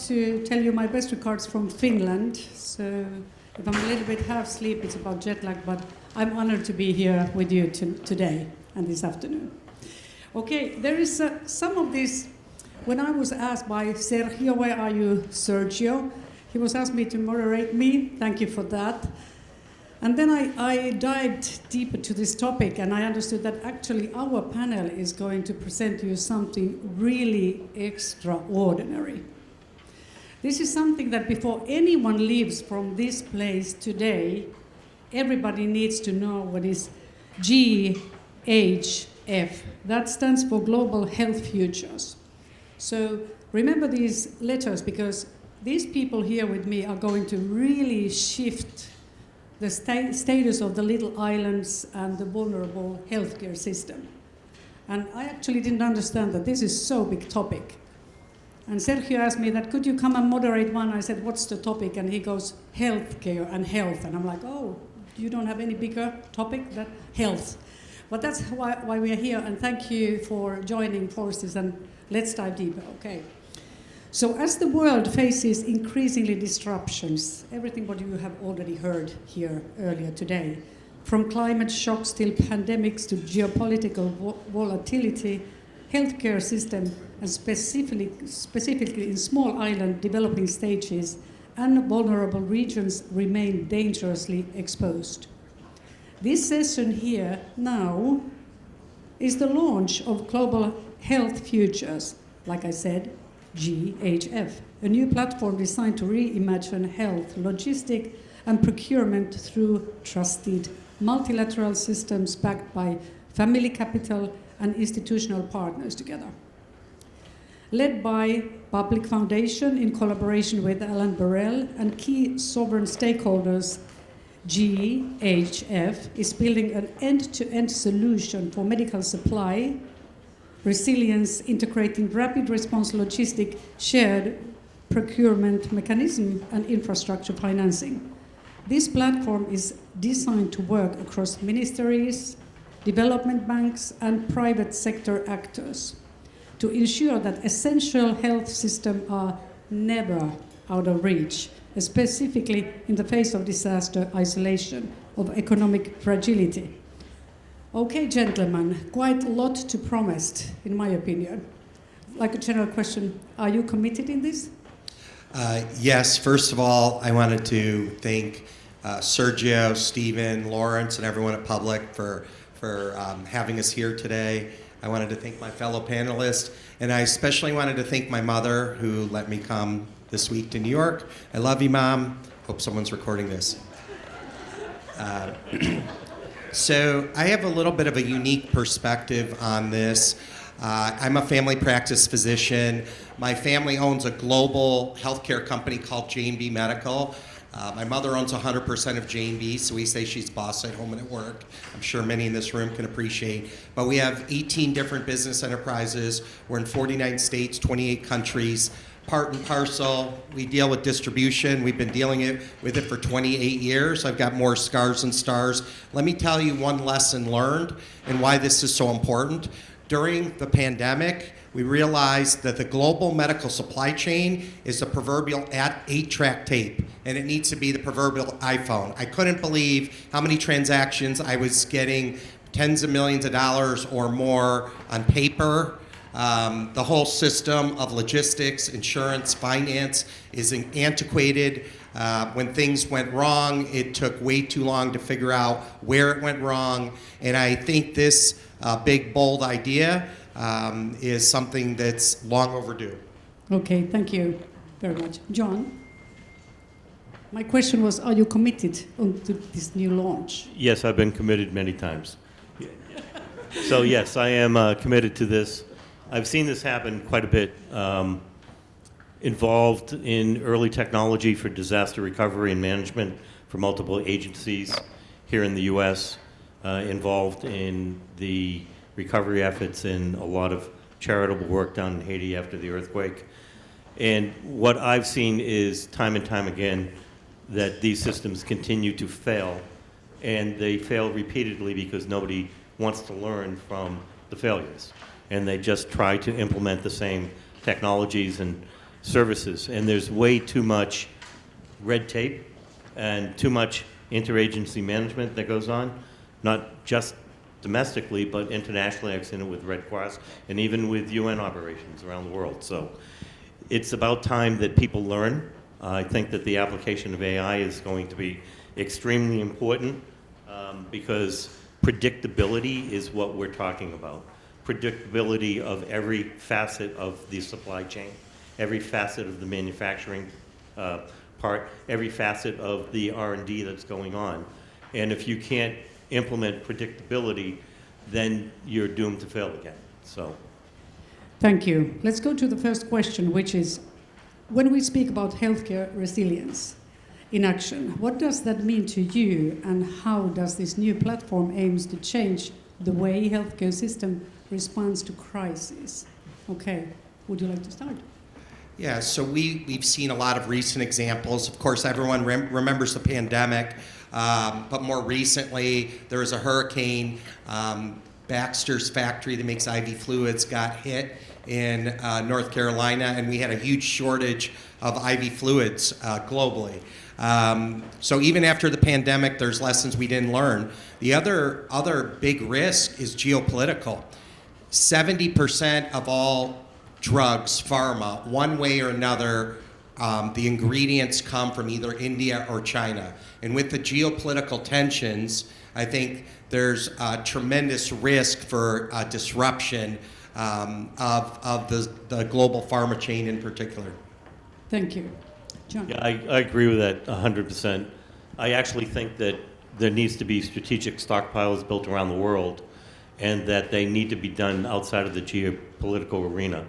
to tell you my best regards from Finland. So if I'm a little bit half asleep, it's about jet lag, but I'm honored to be here with you today and this afternoon. Okay, there is some of this. When I was asked by Sergio, where are you, Sergio? He was asked me to moderate me. Thank you for that. And then I dived deeper to this topic, and I understood that actually our panel is going to present to you something really extraordinary. This is something that before anyone leaves from this place today, everybody needs to know what is GHF. That stands for Global Health Futures. So remember these letters, because these people here with me are going to really shift the status of the little islands and the vulnerable healthcare system. And I actually didn't understand that this is so big topic. And Sergio asked me that, could you come and moderate one? I said, what's the topic? And he goes, healthcare and health. And I'm like, oh, you don't have any bigger topic than health. But that's why we are here, and thank you for joining forces, and let's dive deeper, okay? So as the world faces increasingly disruptions, everything what you have already heard here earlier today, from climate shocks till pandemics to geopolitical volatility, healthcare system, and specifically in small island developing stages and vulnerable regions remain dangerously exposed. This session here now is the launch of Global Health Futures, like I said, GHF, a new platform designed to reimagine health, logistic, and procurement through trusted multilateral systems backed by family capital and institutional partners together. Led by Public Foundation in collaboration with Alan Burrell and key sovereign stakeholders, GHF is building an end-to-end solution for medical supply, resilience, integrating rapid response logistic, shared procurement mechanism, and infrastructure financing. This platform is designed to work across ministries, development banks, and private sector actors to ensure that essential health systems are never out of reach, specifically in the face of disaster, isolation, of economic fragility. Okay, gentlemen, quite a lot to promise, in my opinion. Like a general question, are you committed in this? Yes, first of all, I wanted to thank Sergio, Stephen, Lawrence, and everyone at Public for having us here today. I wanted to thank my fellow panelists, and I especially wanted to thank my mother who let me come this week to New York. I love you, Mom. Hope someone's recording this. So I have a little bit of a unique perspective on this. I'm a family practice physician. My family owns a global healthcare company called J&B Medical. My mother owns 100% of J&B, so we say she's boss at home and at work. I'm sure many in this room can appreciate. But we have 18 different business enterprises. We're in 49 states, 28 countries. Part and parcel, we deal with distribution. We've been dealing with it for 28 years. I've got more scars than stars. Let me tell you one lesson learned and why this is so important. During the pandemic, we realized that the global medical supply chain is the proverbial 8-track tape, and it needs to be the proverbial iPhone. I couldn't believe how many transactions I was getting, tens of millions of dollars or more on paper. The whole system of logistics, insurance, finance is antiquated. When things went wrong, it took way too long to figure out where it went wrong. And I think this big, bold idea is something that's long overdue. Okay, thank you very much. John, my question was, are you committed to this new launch? Yes, I've been committed many times. So yes, I am committed to this. I've seen this happen quite a bit, involved in early technology for disaster recovery and management for multiple agencies here in the U.S., involved in the recovery efforts in a lot of charitable work down in Haiti after the earthquake. And what I've seen is time and time again that these systems continue to fail, and they fail repeatedly because nobody wants to learn from the failures. And they just try to implement the same technologies and services, and there's way too much red tape and too much interagency management that goes on, not just domestically, but internationally. I've seen it with Red Cross and even with UN operations around the world. So it's about time that people learn. I think that the application of AI is going to be extremely important because predictability is what we're talking about. Predictability of every facet of the supply chain, every facet of the manufacturing part, every facet of the R&D that's going on. And if you can't implement predictability, then you're doomed to fail again. So, thank you. Let's go to the first question, which is, when we speak about healthcare resilience in action, what does that mean to you, and how does this new platform aims to change the way healthcare system responds to crises? Okay, would you like to start? Yeah, so we've seen a lot of recent examples. Of course, everyone remembers the pandemic, but more recently, there was a hurricane. Baxter's factory that makes IV fluids got hit in North Carolina, and we had a huge shortage of IV fluids globally. So even after the pandemic, there's lessons we didn't learn. The other big risk is geopolitical. 70% of all drugs, pharma, one way or another, the ingredients come from either India or China. And with the geopolitical tensions, I think there's a tremendous risk for disruption of the global pharma chain in particular. Thank you. John? yeah, I agree with that 100%. I actually think that there needs to be strategic stockpiles built around the world, and that they need to be done outside of the geopolitical arena.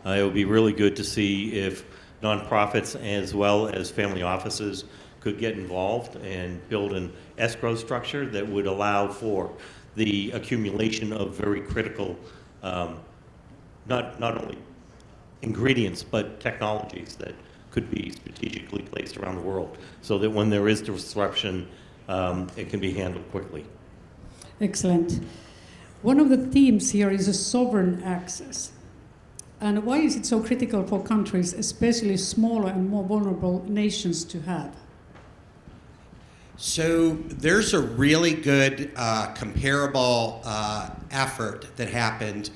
It would be really good to see if nonprofits as well as family offices could get involved and build an escrow structure that would allow for the accumulation of very critical, not only ingredients, but technologies that could be strategically placed around the world, so that when there is disruption, it can be handled quickly. Excellent. One of the themes here is a sovereign access. And why is it so critical for countries, especially smaller and more vulnerable nations, to have? So there's a really good comparable effort that happened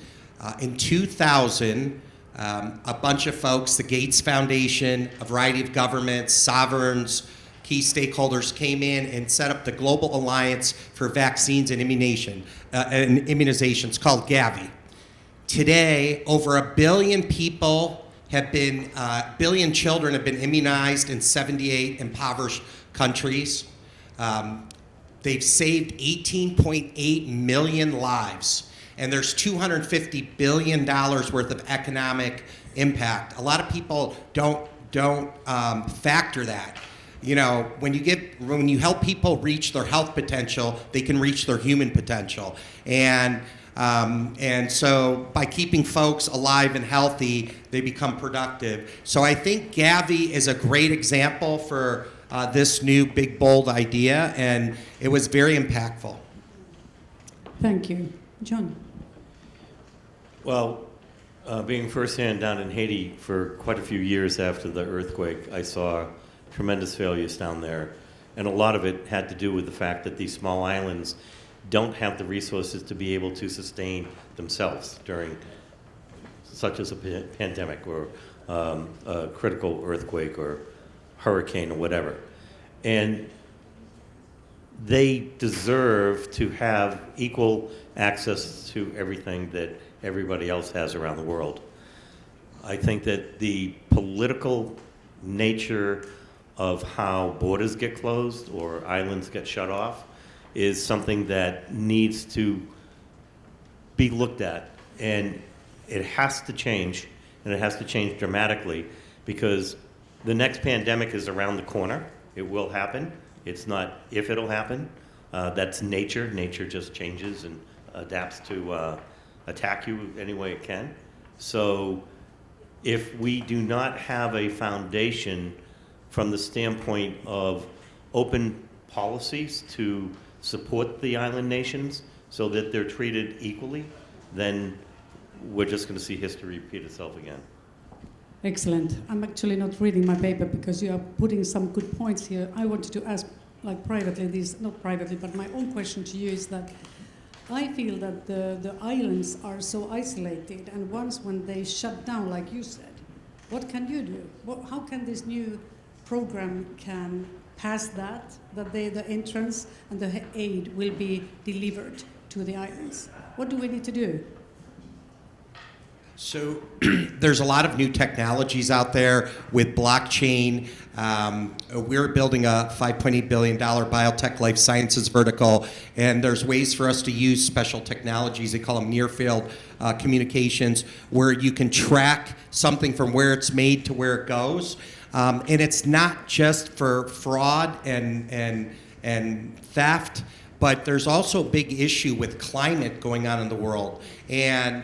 in 2000. A bunch of folks, the Gates Foundation, a variety of governments, sovereigns, key stakeholders came in and set up the Global Alliance for Vaccines and Immunizations called Gavi. Today, over 1 billion people have been, billion children have been immunized in 78 impoverished countries. They've saved 18.8 million lives, and there's $250 billion worth of economic impact. A lot of people don't factor that. You know, when you help people reach their health potential, they can reach their human potential, and so by keeping folks alive and healthy, they become productive. So I think Gavi is a great example for this new big, bold idea, and it was very impactful. Thank you. John? Well, being firsthand down in Haiti for quite a few years after the earthquake, I saw tremendous failures down there. And a lot of it had to do with the fact that these small islands don't have the resources to be able to sustain themselves during such as a pandemic or a critical earthquake or hurricane or whatever. And they deserve to have equal access to everything that everybody else has around the world. I think that the political nature of how borders get closed or islands get shut off is something that needs to be looked at. And it has to change, and it has to change dramatically, because the next pandemic is around the corner. It will happen. It's not if it'll happen. That's nature. Nature just changes and adapts to attack you any way it can. So if we do not have a foundation from the standpoint of open policies to support the island nations so that they're treated equally, then we're just going to see history repeat itself again. Excellent. I'm actually not reading my paper because you are putting some good points here. I wanted to ask, like privately, not privately, but my own question to you is that I feel that the islands are so isolated, and once when they shut down, like you said, what can you do? How can this new program can pass that the entrance and the aid will be delivered to the islands? What do we need to do? So there's a lot of new technologies out there with blockchain. We're building a $5.8 billion biotech life sciences vertical, and there's ways for us to use special technologies. They call them near-field communications, where you can track something from where it's made to where it goes. And it's not just for fraud and theft, but there's also a big issue with climate going on in the world. And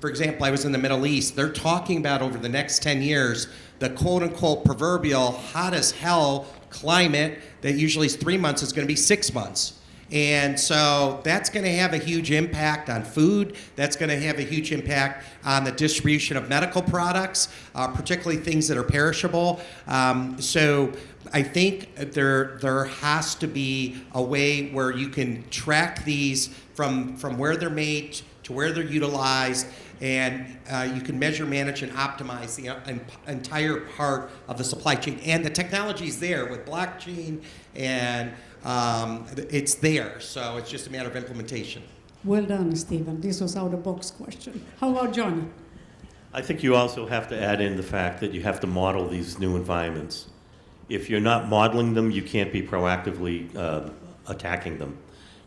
for example, I was in the Middle East. They're talking about over the next 10 years, the quote-unquote proverbial hot as hell climate that usually is 3 months is going to be 6 months. And so that's going to have a huge impact on food. That's going to have a huge impact on the distribution of medical products, particularly things that are perishable. So I think there has to be a way where you can track these from where they're made to where they're utilized, and you can measure, manage, and optimize the entire part of the supply chain. And the technology is there with blockchain, and it's there. So it's just a matter of implementation. Well done, Stephen. This was out-of-the-box question. How about John? I think you also have to add in the fact that you have to model these new environments. If you're not modeling them, you can't be proactively attacking them.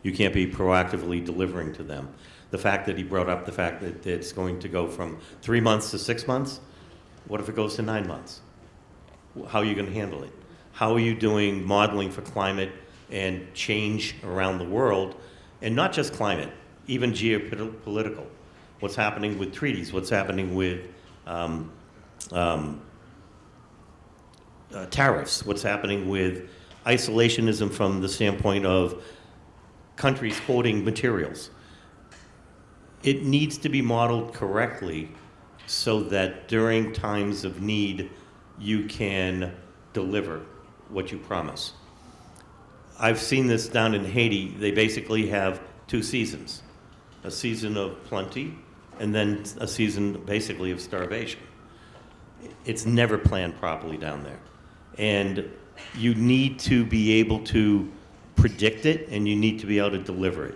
You can't be proactively delivering to them. The fact that he brought up the fact that it's going to go from 3 months to 6 months, what if it goes to 9 months? How are you going to handle it? How are you doing modeling for climate and change around the world? And not just climate, even geopolitical. What's happening with treaties? What's happening with tariffs? What's happening with isolationism from the standpoint of countries hoarding materials? It needs to be modeled correctly so that during times of need, you can deliver what you promise. I've seen this down in Haiti. They basically have 2 seasons, a season of plenty and then a season basically of starvation. It's never planned properly down there. And you need to be able to predict it, and you need to be able to deliver it.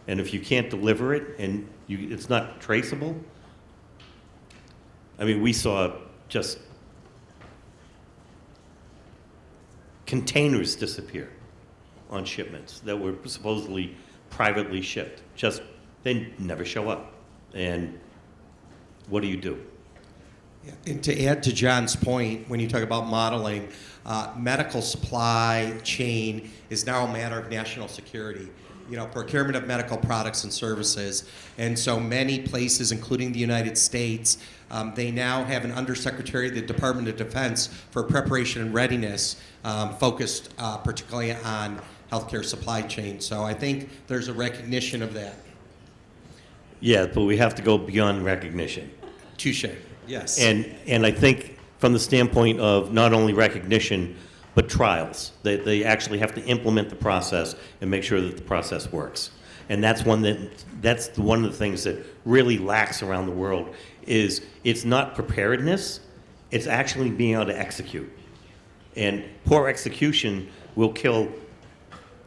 And if you can't deliver it and it's not traceable, I mean, we saw just containers disappear on shipments that were supposedly privately shipped. Just, they never show up. And what do you do? Yeah. And to add to John's point, when you talk about modeling, medical supply chain is now a matter of national security. You know, procurement of medical products and services. And so many places, including the United States, they now have an undersecretary of the Department of Defense for preparation and readiness, focused particularly on healthcare supply chain. So I think there's a recognition of that. Yeah, but we have to go beyond recognition. Touche, yes. And I think from the standpoint of not only recognition, but trials. They actually have to implement the process and make sure that the process works. And that's one of the things that really lacks around the world is it's not preparedness, it's actually being able to execute. And poor execution will kill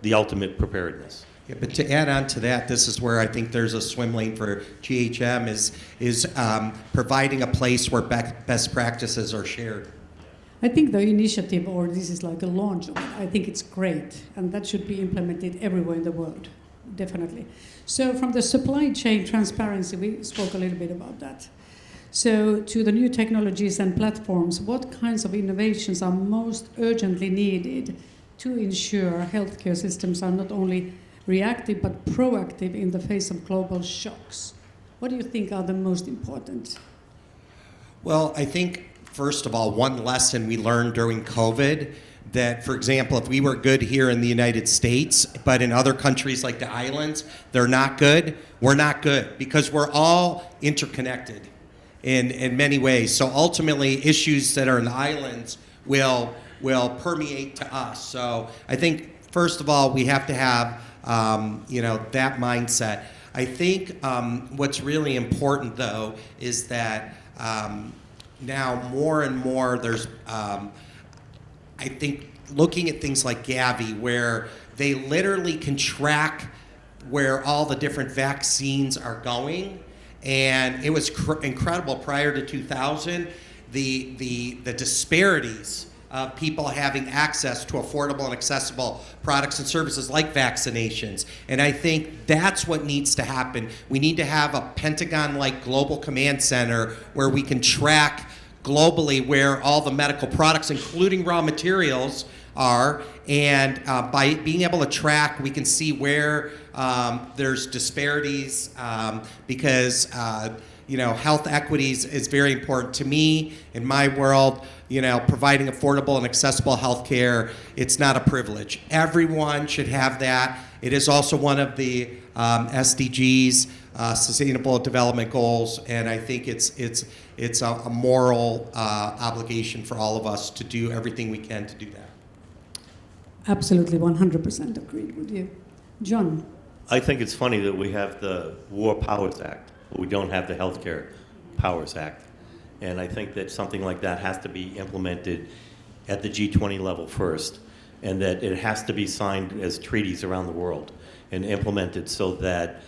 the ultimate preparedness. Yeah, but to add on to that, this is where I think there's a swim lane for GHM is providing a place where best practices are shared. I think the initiative, or this is like a launch of it, I think it's great, and that should be implemented everywhere in the world, definitely. So from the supply chain transparency, we spoke a little bit about that. So to the new technologies and platforms, what kinds of innovations are most urgently needed to ensure healthcare systems are not only reactive but proactive in the face of global shocks? What do you think are the most important? Well, I think, first of all, one lesson we learned during COVID, that, for example, if we were good here in the United States, but in other countries like the islands, they're not good, we're not good, because we're all interconnected. in many ways. So ultimately, issues that are in the islands will permeate to us. So I think, first of all, we have to have that mindset. I think what's really important, though, is that now more and more there's, I think, looking at things like Gavi, where they literally can track where all the different vaccines are going. And it was incredible prior to 2000, the disparities of people having access to affordable and accessible products and services like vaccinations. And I think that's what needs to happen. We need to have a Pentagon-like global command center where we can track globally where all the medical products, including raw materials, are. And by being able to track, we can see where there's disparities because health equities is very important to me. In my world, providing affordable and accessible health care, it's not a privilege. Everyone should have that. It is also one of the SDGs, Sustainable Development Goals, and I think it's a moral obligation for all of us to do everything we can to do that. Absolutely, 100% agreed with you. John? I think it's funny that we have the War Powers Act, but we don't have the Healthcare Powers Act. And I think that something like that has to be implemented at the G20 level first, and that it has to be signed as treaties around the world and implemented so that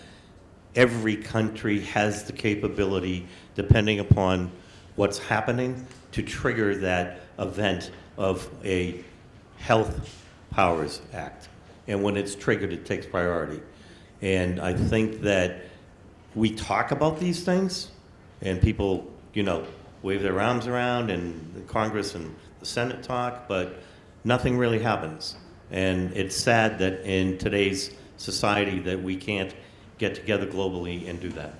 every country has the capability, depending upon what's happening, to trigger that event of a Health Powers Act. And when it's triggered, it takes priority. And I think that we talk about these things, and people, wave their arms around, and the Congress and the Senate talk, but nothing really happens. And it's sad that in today's society that we can't get together globally and do that.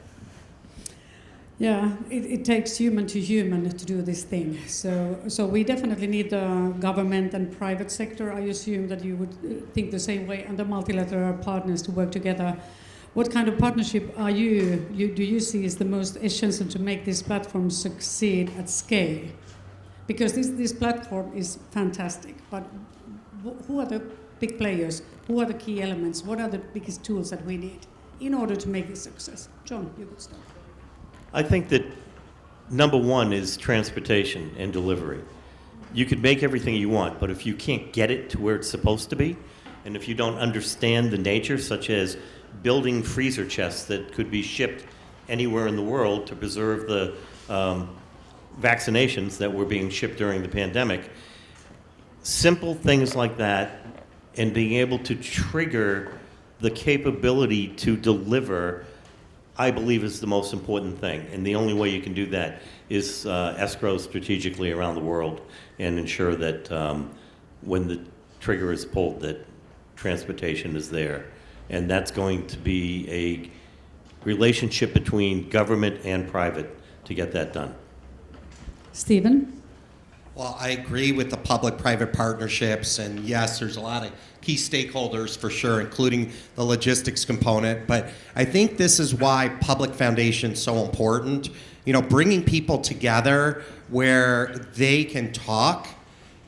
Yeah, it takes human to human to do this thing. So we definitely need the government and private sector. I assume that you would think the same way, and the multilateral partners to work together. What kind of partnership do you see is the most essential to make this platform succeed at scale? Because this platform is fantastic, but who are the big players? Who are the key elements? What are the biggest tools that we need in order to make this success? John, you could start. I think that number one is transportation and delivery. You could make everything you want, but if you can't get it to where it's supposed to be, and if you don't understand the nature, such as building freezer chests that could be shipped anywhere in the world to preserve the vaccinations that were being shipped during the pandemic, simple things like that, and being able to trigger the capability to deliver, I believe, is the most important thing. And the only way you can do that is escrow strategically around the world and ensure that when the trigger is pulled, that transportation is there. And that's going to be a relationship between government and private to get that done. Stephen? Well, I agree with the public-private partnerships, and yes, there's a lot of key stakeholders for sure, including the logistics component, but I think this is why public foundation is so important. Bringing people together where they can talk,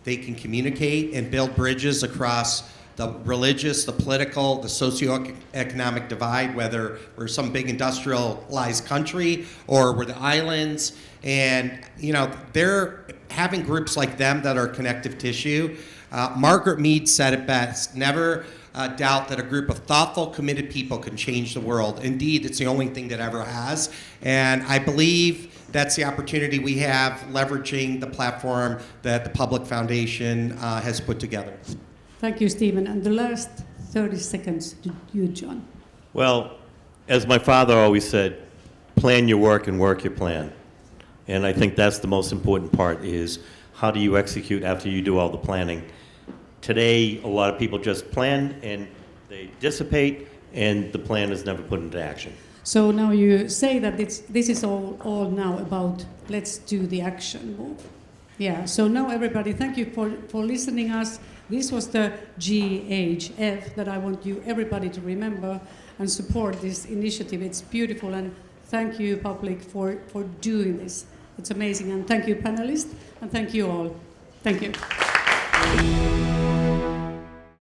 they can communicate, and build bridges across the religious, the political, the socioeconomic divide, whether we're some big industrialized country or we're the islands. And, they're having groups like them that are connective tissue. Margaret Mead said it best: never doubt that a group of thoughtful, committed people can change the world. Indeed, it's the only thing that ever has. And I believe that's the opportunity we have, leveraging the platform that the Public Foundation has put together. Thank you, Stephen. And the last 30 seconds to you, John. Well, as my father always said, plan your work and work your plan. And I think that's the most important part, is how do you execute after you do all the planning? Today, a lot of people just plan and they dissipate, and the plan is never put into action. So now you say that this is all now about let's do the action move. Yeah, so now everybody, thank you for listening us. This was the GHF that I want you everybody to remember and support this initiative. It's beautiful, and Thank you, public, for doing this. It's amazing. And thank you, panelists, and thank you all. Thank you.